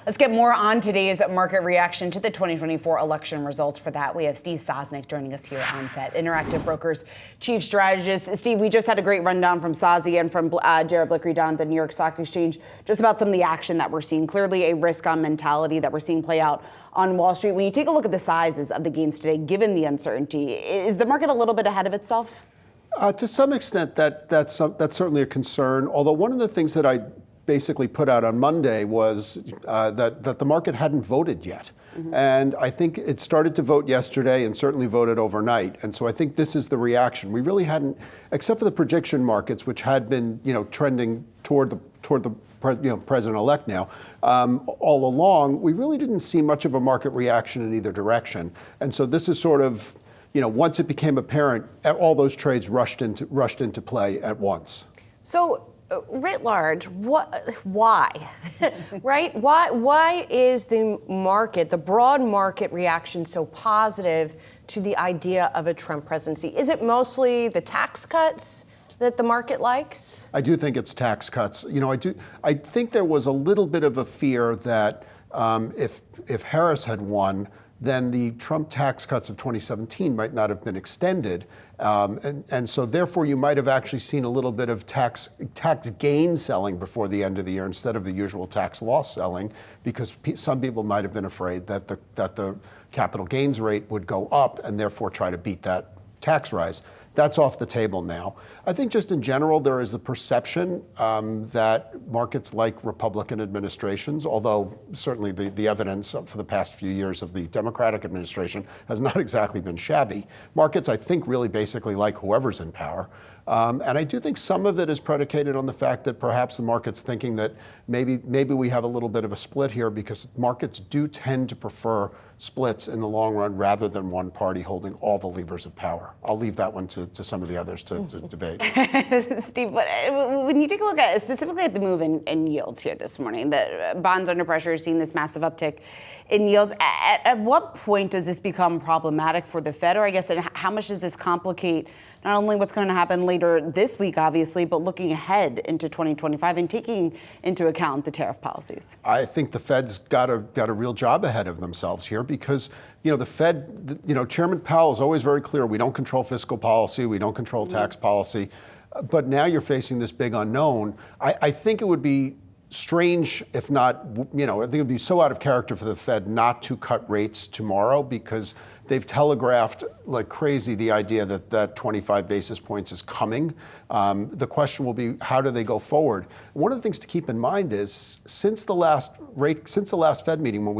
Let's get more on today's market reaction to the 2024 election results. For that, we have Steve Sosnick joining us here on set, Interactive Brokers chief strategist. Steve, we just had a great rundown from Sozzy and from Jared Blickery down at the New York Stock Exchange, just about some of the action that we're seeing. Clearly a risk-on mentality that we're seeing play out on Wall Street. When you take a look at the sizes of the gains today, given the uncertainty, is the market a little bit ahead of itself? To some extent, that's certainly a concern. Although one of the things that I basically put out on Monday was that the market hadn't voted yet. Mm-hmm. And I think it started to vote yesterday and certainly voted overnight. And so I think this is the reaction. We really hadn't, except for the prediction markets, which had been, trending toward the president-elect now, all along, we really didn't see much of a market reaction in either direction. And so this is sort of, once it became apparent, all those trades rushed into play at once. So, writ large, why? Right? Why is the market, the broad market reaction so positive to the idea of a Trump presidency? Is it mostly the tax cuts that the market likes? I do think it's tax cuts. I think there was a little bit of a fear that if Harris had won, then the Trump tax cuts of 2017 might not have been extended. And so therefore you might have actually seen a little bit of tax gain selling before the end of the year instead of the usual tax loss selling, because some people might have been afraid that the capital gains rate would go up and therefore try to beat that tax rise. That's off the table now. I think just in general, there is the perception that markets like Republican administrations, although certainly the evidence for the past few years of the Democratic administration has not exactly been shabby. Markets, I think, really basically like whoever's in power. And I do think some of it is predicated on the fact that perhaps the market's thinking that maybe we have a little bit of a split here, because markets do tend to prefer splits in the long run rather than one party holding all the levers of power. I'll leave that one to some of the others to debate. Steve, when you take a look at specifically at the move in yields here this morning, the bonds under pressure, seeing this massive uptick in yields, at what point does this become problematic for the Fed? Or I guess, and how much does this complicate not only what's going to happen later this week, obviously, but looking ahead into 2025 and taking into account the tariff policies? I think the Fed's got a real job ahead of themselves here, because the Fed, Chairman Powell is always very clear: we don't control fiscal policy, we don't control tax policy. But now you're facing this big unknown. I think it would be strange, if not, I think it would be so out of character for the Fed not to cut rates tomorrow, because they've telegraphed like crazy the idea that 25 basis points is coming. The question will be, how do they go forward? One of the things to keep in mind is, since the last Fed meeting, when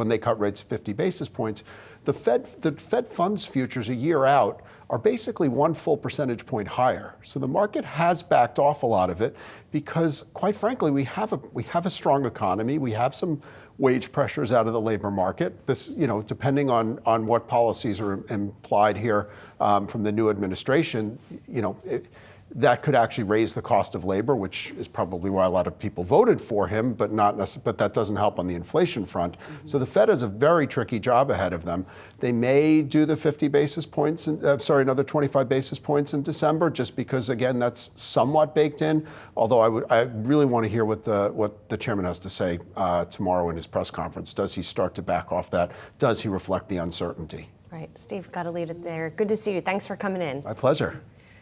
they cut rates 50 basis points, the Fed funds futures a year out are basically 1 full percentage point higher. So the market has backed off a lot of it, because, quite frankly, we have a strong economy. We have some wage pressures out of the labor market. This, depending on what policies are implied here from the new administration, that could actually raise the cost of labor, which is probably why a lot of people voted for him, but that doesn't help on the inflation front. Mm-hmm. So the Fed has a very tricky job ahead of them. They may do the 50 basis points, another 25 basis points in December, just because, again, that's somewhat baked in. Although I really want to hear what the chairman has to say tomorrow in his press conference. Does he start to back off that? Does he reflect the uncertainty? Right. Steve, got to leave it there. Good to see you. Thanks for coming in. My pleasure.